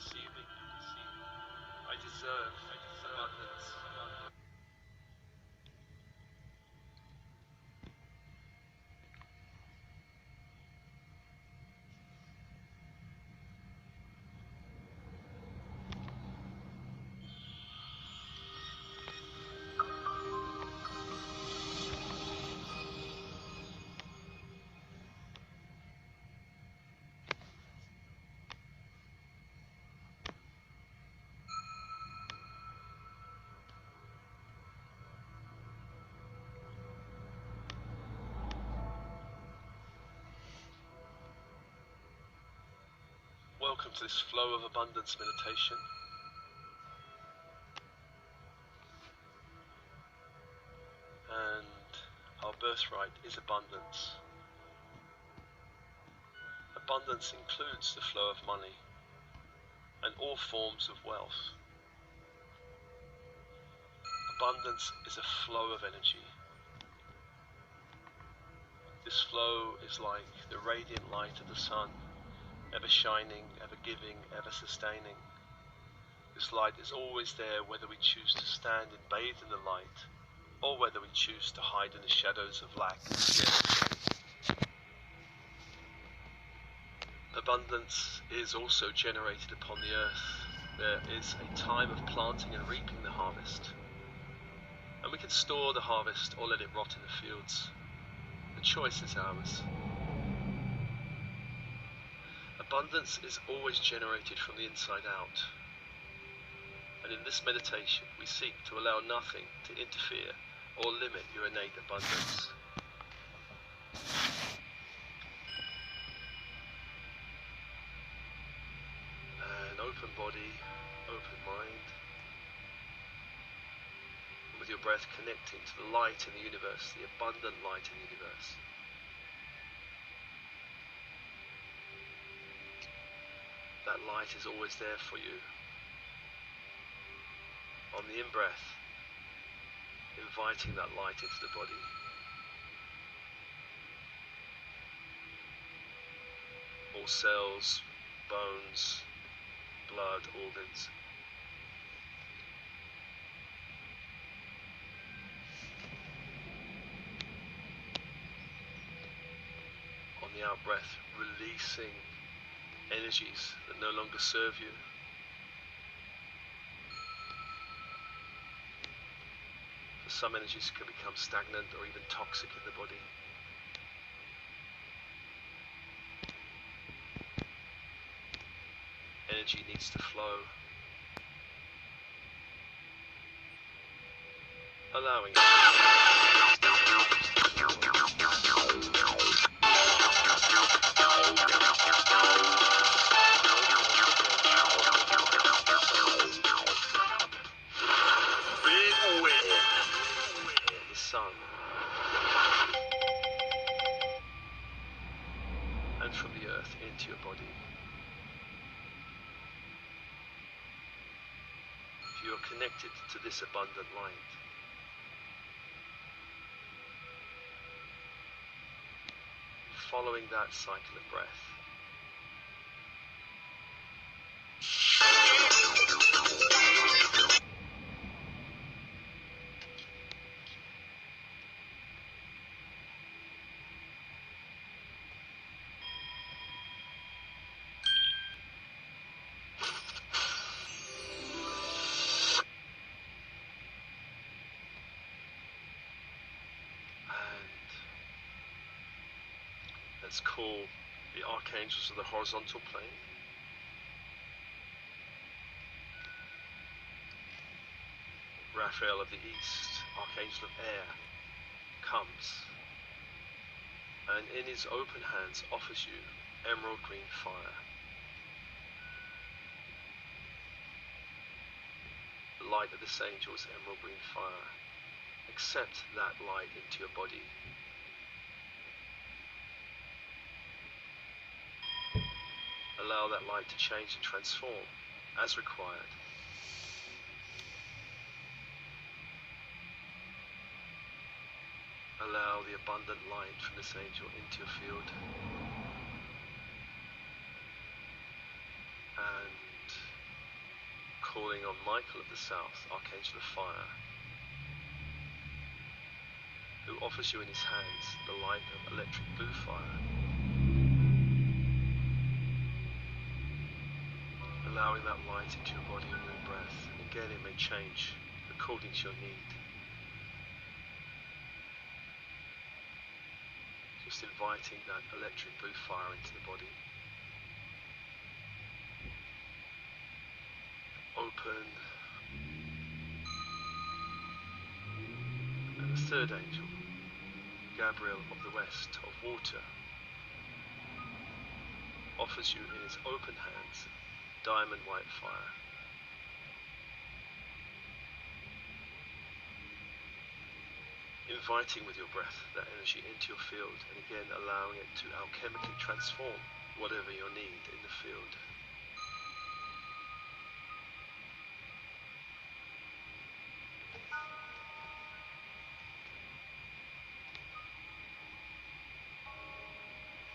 I deserve abundance. Welcome to this flow of abundance meditation. And our birthright is abundance. Abundance includes the flow of money and all forms of wealth. Abundance is a flow of energy. This flow is like the radiant light of the sun, ever shining, ever giving, ever sustaining. This light is always there whether we choose to stand and bathe in the light, or whether we choose to hide in the shadows of lack and scarcity. Abundance is also generated upon the earth. There is a time of planting and reaping the harvest, and we can store the harvest or let it rot in the fields. The choice is ours. Abundance is always generated from the inside out. And in this meditation, we seek to allow nothing to interfere or limit your innate abundance. An open body, open mind. And with your breath connecting to the light in the universe, the abundant light in the universe. That light is always there for you. On the in-breath, inviting that light into the body. All cells, bones, blood, organs. On the out-breath, releasing energies that no longer serve you. For some energies can become stagnant or even toxic in the body. Energy needs to flow. Allowing it. Sun, and from the earth into your body. If you are connected to this abundant light, following that cycle of breath. Let's call the archangels of the horizontal plane. Raphael of the east, archangel of air, comes and in his open hands offers you emerald green fire. The light of this angel is emerald green fire. Accept that light into your body. Allow that light to change and transform as required. Allow the abundant light from this angel into your field. And calling on Michael of the South, Archangel of Fire, who offers you in his hands the light of electric blue fire, allowing that light into your body and your breath. And again, it may change according to your need. Just inviting that electric blue fire into the body. Open. And the third angel, Gabriel of the West, of water, offers you in his open hands diamond white fire. Inviting with your breath that energy into your field, and again allowing it to alchemically transform whatever your need in the field.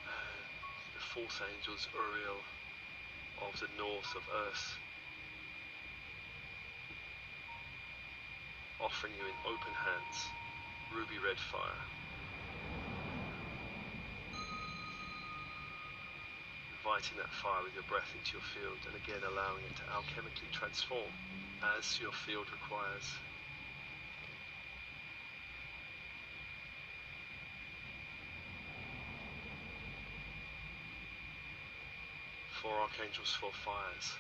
And the fourth angel is Uriel of the north of Earth, offering you in open hands ruby red fire. Inviting that fire with your breath into your field, and again allowing it to alchemically transform as your field requires. Four archangels, four fires.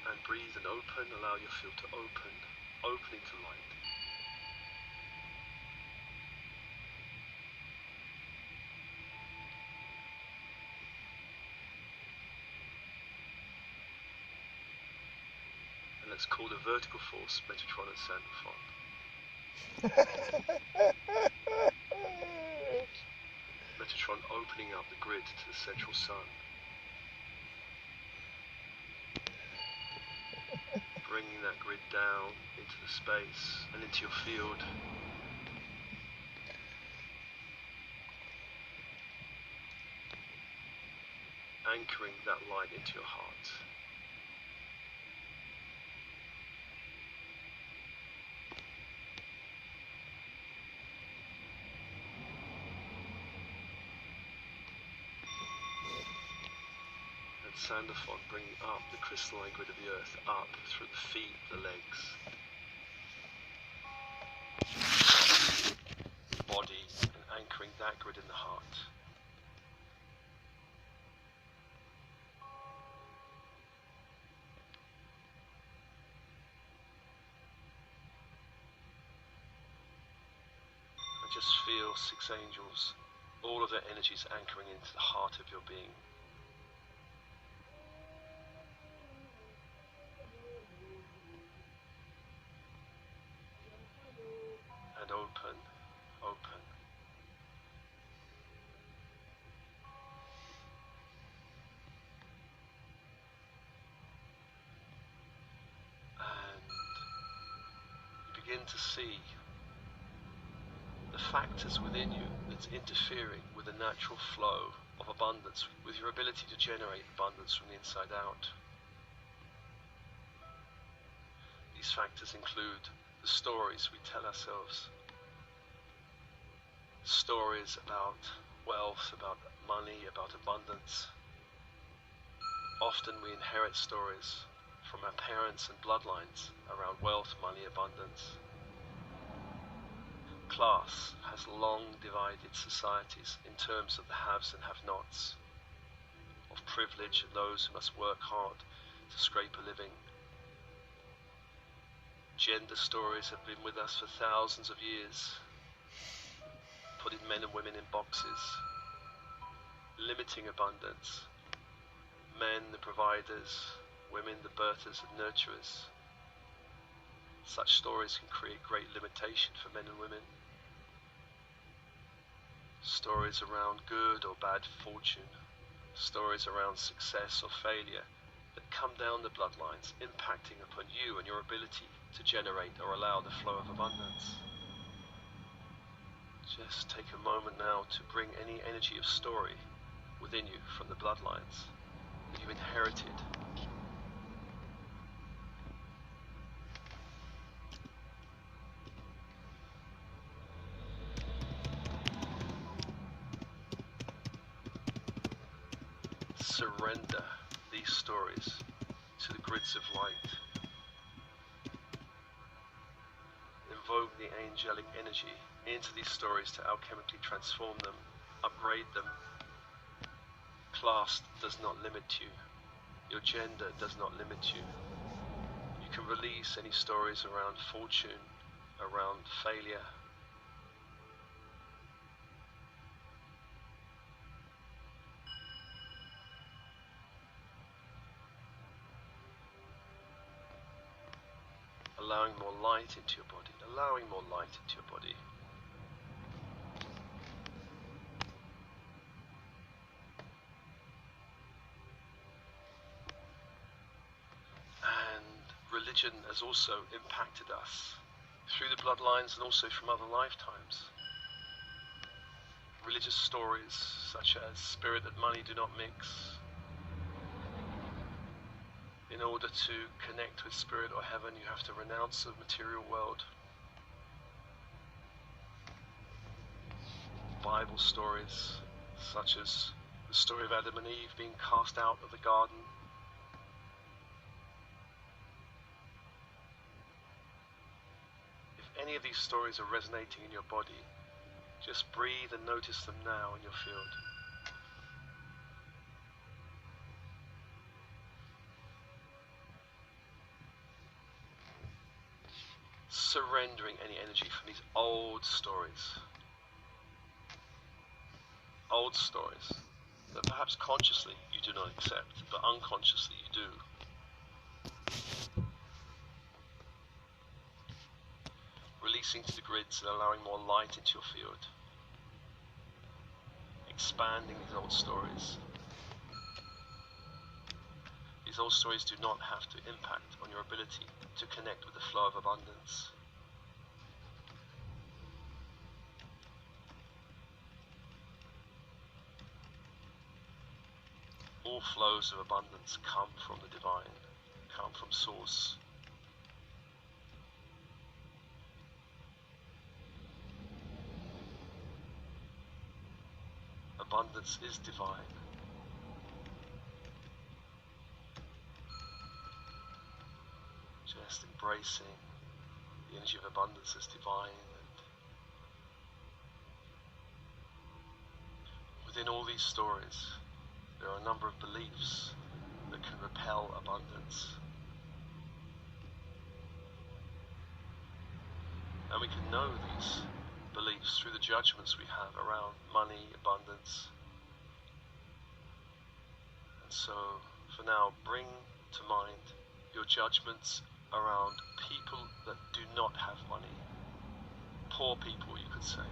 And breathe and open, allow your field to open, opening to light. Let's call the vertical force Metatron and Sandalphon. Metatron opening up the grid to the central sun. Bringing that grid down into the space and into your field. Anchoring that light into your heart. Sandalphon bringing up the crystalline grid of the earth, up through the feet, the legs, the body, and anchoring that grid in the heart. And just feel six angels, all of their energies anchoring into the heart of your being. Open, open. And you begin to see the factors within you that's interfering with the natural flow of abundance, with your ability to generate abundance from the inside out. These factors include the stories we tell ourselves. Stories about wealth, about money, about abundance. Often we inherit stories from our parents and bloodlines around wealth, money, abundance. Class has long divided societies in terms of the haves and have-nots, of privilege and those who must work hard to scrape a living. Gender stories have been with us for thousands of years, putting men and women in boxes, limiting abundance, men the providers, women the birthers and nurturers. Such stories can create great limitation for men and women. Stories around good or bad fortune, stories around success or failure that come down the bloodlines, impacting upon you and your ability to generate or allow the flow of abundance. Just take a moment now to bring any energy of story within you from the bloodlines that you inherited. surrender these stories to the grids of light. Invoke the angelic energy into these stories to alchemically transform them, upgrade them. Class does not limit you. Your gender does not limit you. You can release any stories around fortune, around failure. Allowing more light into your body, allowing more light into your body. And religion has also impacted us through the bloodlines and also from other lifetimes. Religious stories such as spirit and money do not mix. In order to connect with spirit or heaven, you have to renounce the material world. Bible stories such as the story of Adam and Eve being cast out of the garden. If any of these stories are resonating in your body, just breathe and notice them now in your field. Surrendering any energy from these old stories. Old stories that perhaps consciously you do not accept, but unconsciously you do. Releasing to the grids and allowing more light into your field. Expanding these old stories. These old stories do not have to impact on your ability to connect with the flow of abundance. All flows of abundance come from the divine, come from source. Abundance is divine. Just embracing the energy of abundance as divine. And within all these stories, there are a number of beliefs that can repel abundance. And we can know these beliefs through the judgments we have around money, abundance. And so, for now, bring to mind your judgments around people that do not have money. Poor people, you could say.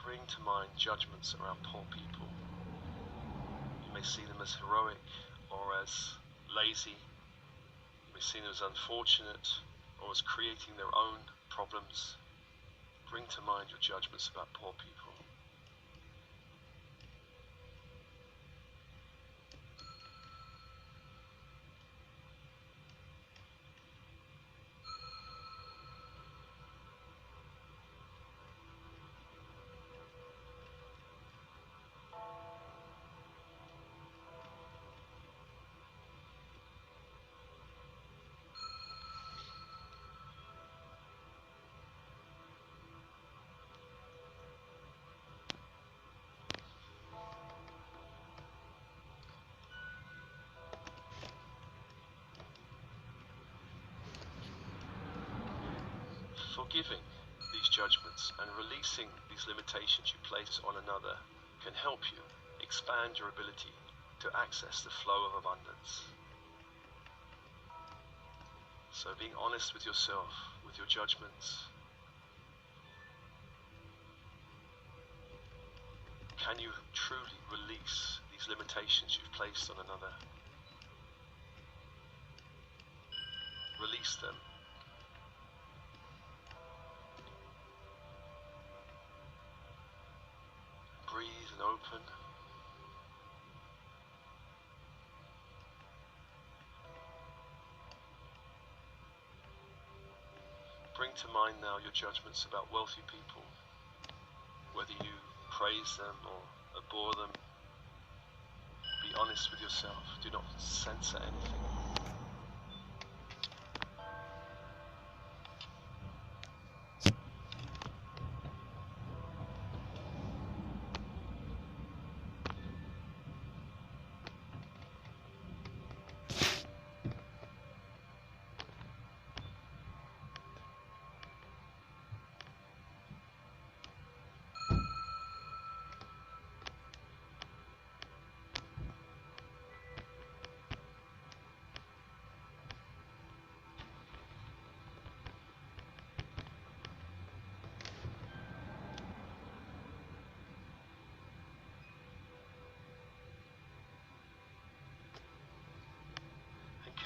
Bring to mind judgments around poor people. You may see them as heroic or as lazy. You may see them as unfortunate or as creating their own problems. Bring to mind your judgments about poor people. Forgiving these judgments and releasing these limitations you place on another can help you expand your ability to access the flow of abundance. So being honest with yourself, with your judgments. Can you truly release these limitations you've placed on another? Release them. Breathe and open. Bring to mind now your judgments about wealthy people, whether you praise them or abhor them. Be honest with yourself. Do not censor anything.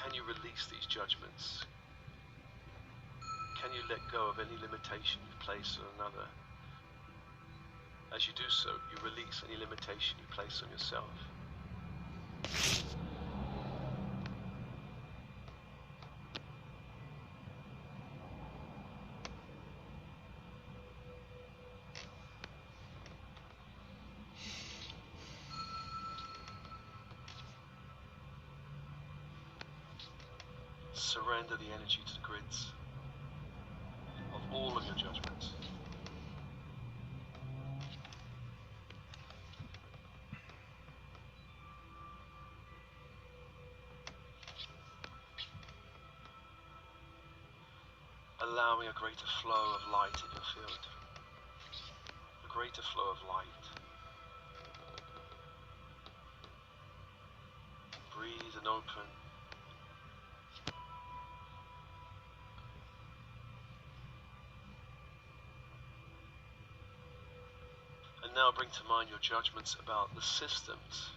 Can you release these judgments? Can you let go of any limitation you place on another? As you do so, you release any limitation you place on yourself. Surrender the energy to the grids of all of your judgments. Allowing a greater flow of light in your field. A greater flow of light. Breathe and open. And now bring to mind your judgments about the systems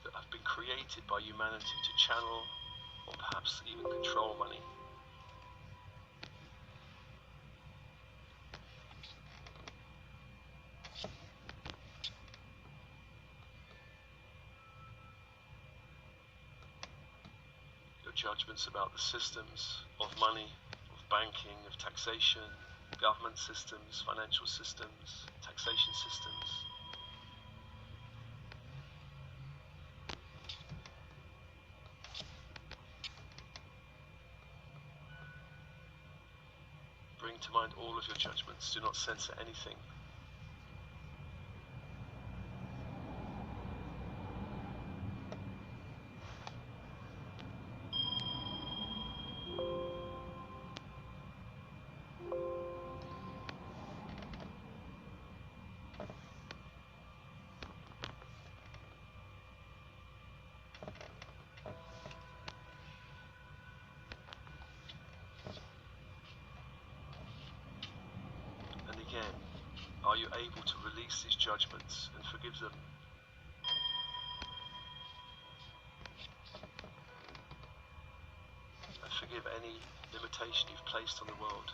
that have been created by humanity to channel or perhaps even control money. Your judgments about the systems of money, of banking, of taxation, government systems, financial systems, taxation systems. Bring to mind all of your judgments. Do not censor anything. Again, are you able to release these judgments and forgive them? And forgive any limitation you've placed on the world.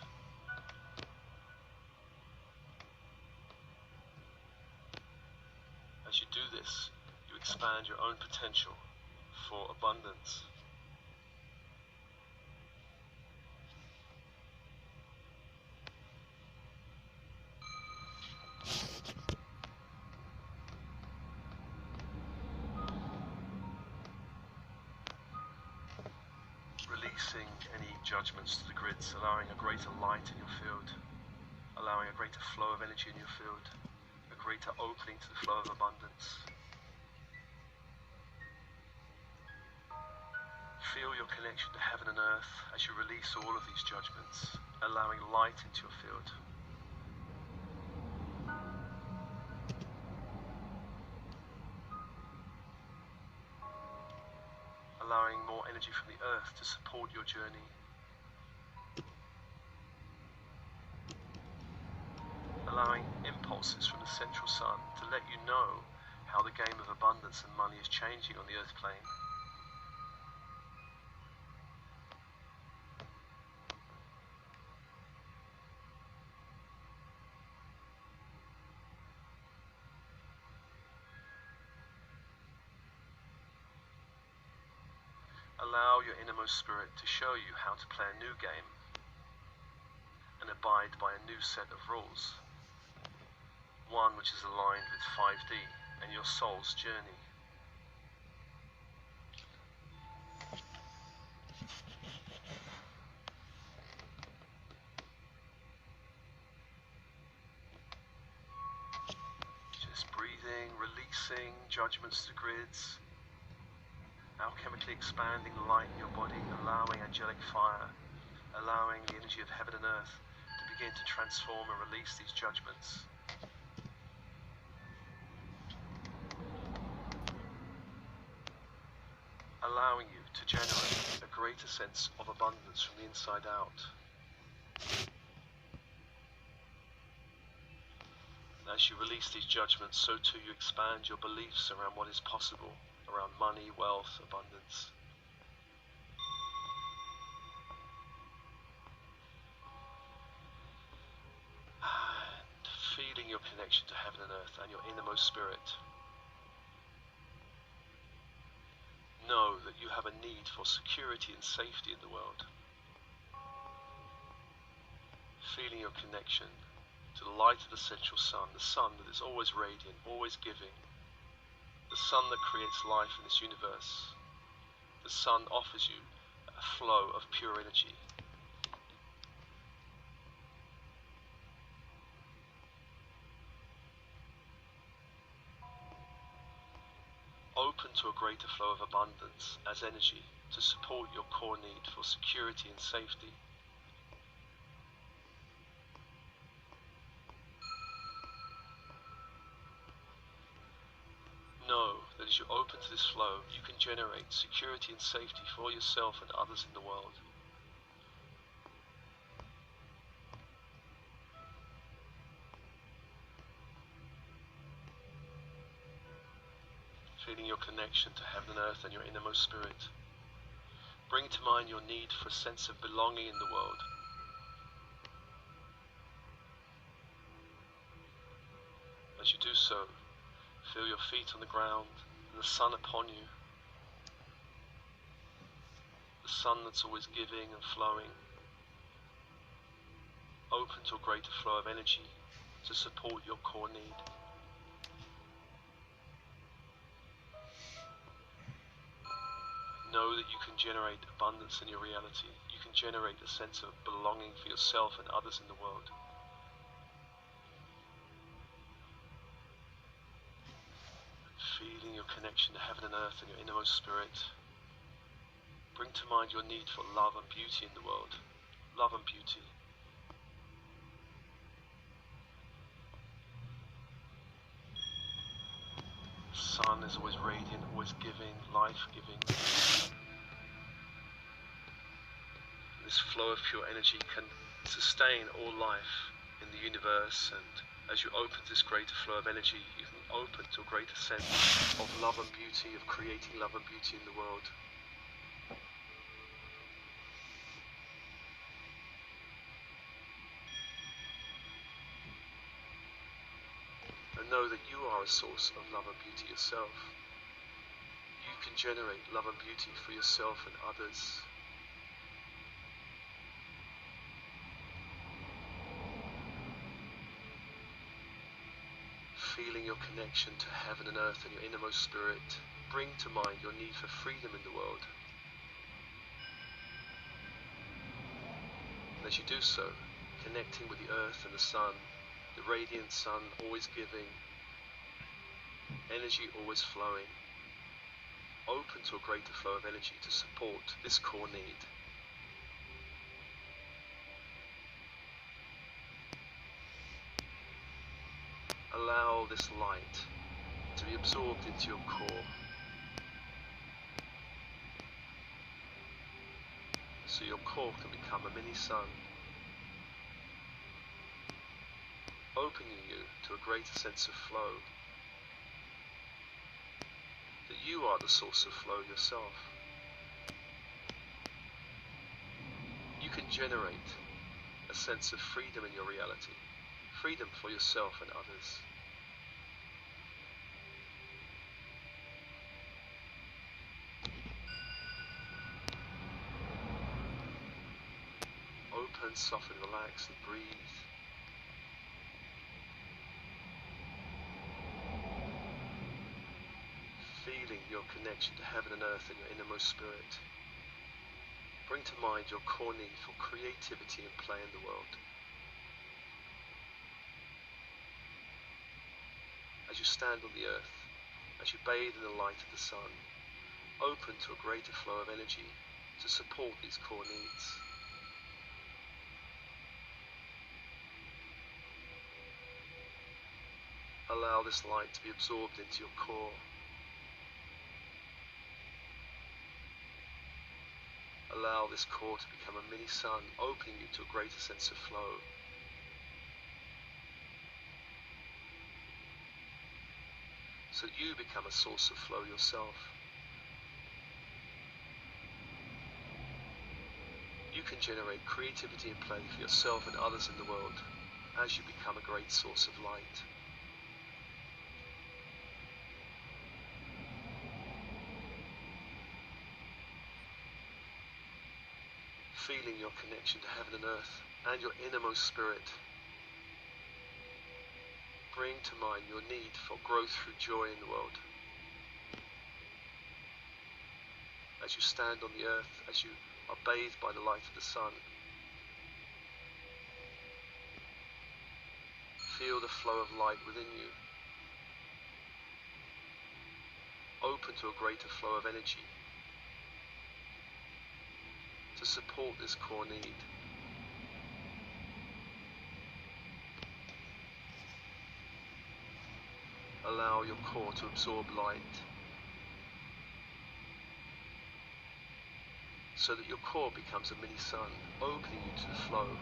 As you do this, you expand your own potential for abundance. Releasing any judgments to the grids, allowing a greater light in your field, allowing a greater flow of energy in your field, a greater opening to the flow of abundance. Feel your connection to heaven and earth as you release all of these judgments, allowing light into your field. Allowing more energy from the earth to support your journey. Allowing impulses from the central sun to let you know how the game of abundance and money is changing on the earth plane. Allow your innermost spirit to show you how to play a new game. and abide by a new set of rules, one which is aligned with 5D and your soul's journey. Just breathing, releasing judgments to grids, alchemically expanding light in your body, allowing angelic fire, allowing the energy of heaven and earth to begin to transform and release these judgments. Allowing you to generate a greater sense of abundance from the inside out. And as you release these judgments, so too you expand your beliefs around what is possible, around money, wealth, abundance. And feeling your connection to heaven and earth and your innermost spirit. Know that you have a need for security and safety in the world. Feeling your connection to the light of the central sun, the sun that is always radiant, always giving, the sun that creates life in this universe. The sun offers you a flow of pure energy. Open to a greater flow of abundance as energy to support your core need for security and safety. Know that as you open to this flow, you can generate security and safety for yourself and others in the world. Feeling your connection to heaven and earth and your innermost spirit. Bring to mind your need for a sense of belonging in the world. As you do so, feel your feet on the ground and the sun upon you. The sun that's always giving and flowing. Open to a greater flow of energy to support your core need. Know that you can generate abundance in your reality. You can generate a sense of belonging for yourself and others in the world. Feeling your connection to heaven and earth and your innermost spirit. Bring to mind your need for love and beauty in the world. Love and beauty. The sun is always radiant, always giving, life-giving. This flow of pure energy can sustain all life in the universe, and as you open to this greater flow of energy, you can open to a greater sense of love and beauty, of creating love and beauty in the world. And know that you are a source of love and beauty yourself. You can generate love and beauty for yourself and others. Feeling your connection to heaven and earth and your innermost spirit, bring to mind your need for freedom in the world. And as you do so, connecting with the earth and the sun, the radiant sun always giving, energy always flowing, open to a greater flow of energy to support this core need. Allow this light to be absorbed into your core, so your core can become a mini sun, opening you to a greater sense of flow, that you are the source of flow yourself. You can generate a sense of freedom in your reality, freedom for yourself and others. Open open, soften, relax, and breathe. Feeling your connection to heaven and earth and your innermost spirit. Bring to mind your core need for creativity and play in the world. As you stand on the earth, as you bathe in the light of the sun, open to a greater flow of energy to support these core needs. Allow this light to be absorbed into your core. Allow this core to become a mini sun, opening you to a greater sense of flow. So that you become a source of flow yourself. You can generate creativity and play for yourself and others in the world as you become a great source of light. Feeling your connection to heaven and earth and your innermost spirit. Bring to mind your need for growth through joy in the world. As you stand on the earth, as you are bathed by the light of the sun, feel the flow of light within you. Open to a greater flow of energy to support this core need. Allow your core to absorb light so that your core becomes a mini sun, opening you to the flow,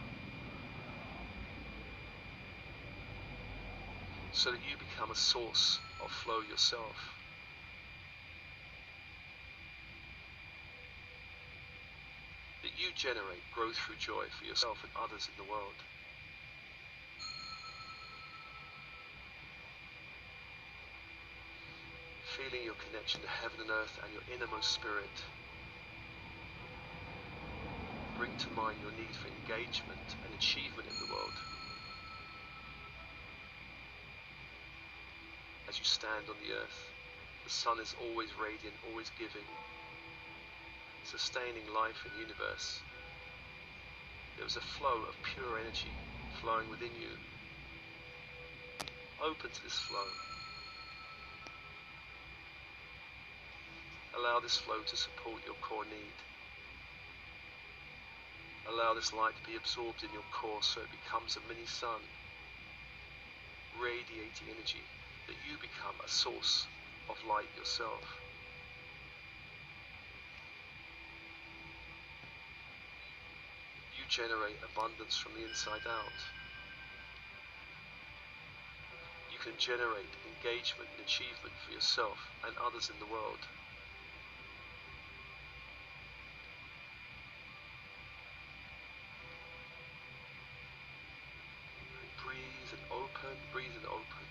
so that you become a source of flow yourself. That you generate growth through joy for yourself and others in the world. Feeling your connection to heaven and earth and your innermost spirit. Bring to mind your need for engagement and achievement in the world. As you stand on the earth, the sun is always radiant, always giving, sustaining life in the universe. There is a flow of pure energy flowing within you. Open to this flow. Allow this flow to support your core need. Allow this light to be absorbed in your core so it becomes a mini sun, radiating energy, that you become a source of light yourself. You generate abundance from the inside out. You can generate engagement and achievement for yourself and others in the world. Breathe and open, breathe and open.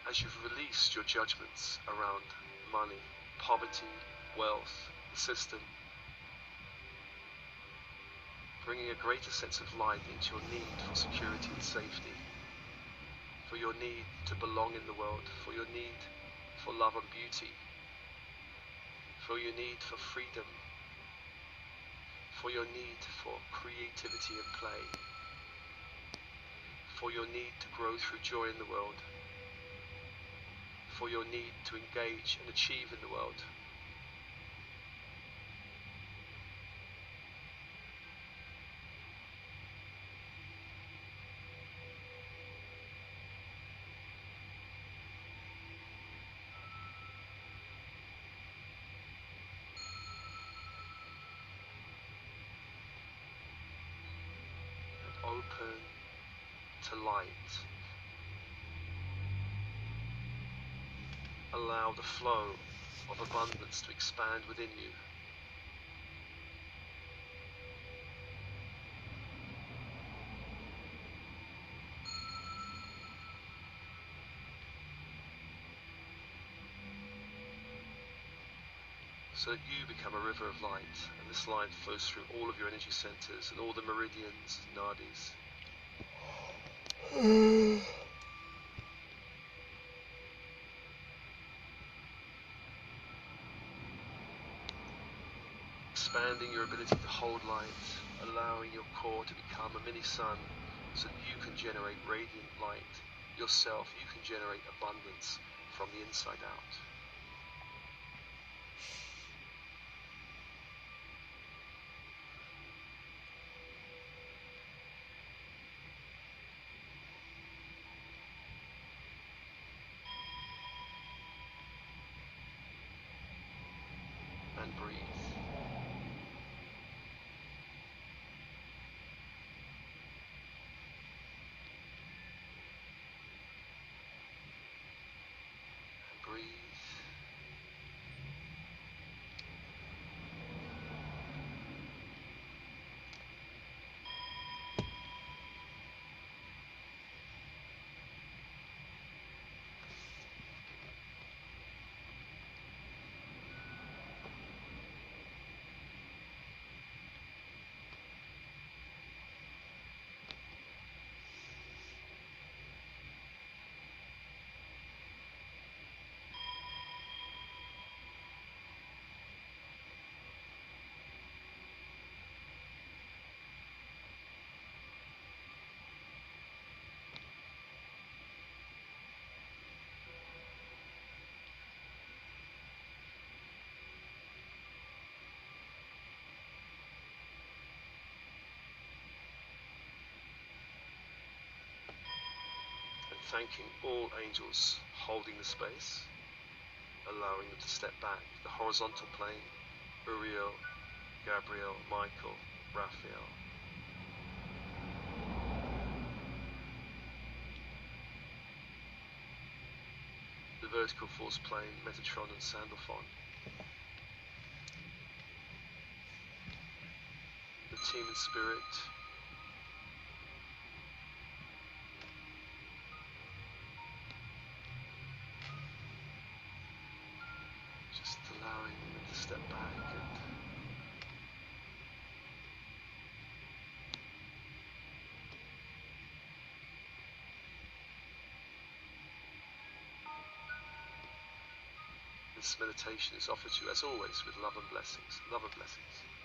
As you've released your judgments around money, poverty, wealth, the system, bringing a greater sense of light into your need for security and safety, for your need to belong in the world, for your need for love and beauty, for your need for freedom, for your need for creativity and play, for your need to grow through joy in the world, for your need to engage and achieve in the world. Open to light. Allow the flow of abundance to expand within you. so that you become a river of light, and this light flows through all of your energy centers and all the meridians, nadis. Expanding your ability to hold light, allowing your core to become a mini sun, so that you can generate radiant light yourself. You can generate abundance from the inside out. And breathe. And breathe. Thanking all angels holding the space, allowing them to step back. The horizontal plane, Uriel, Gabriel, Michael, Raphael. The vertical force plane, Metatron and Sandalphon. The team in spirit. Just allowing them to step back and this meditation is offered to you as always with love and blessings. Love and blessings.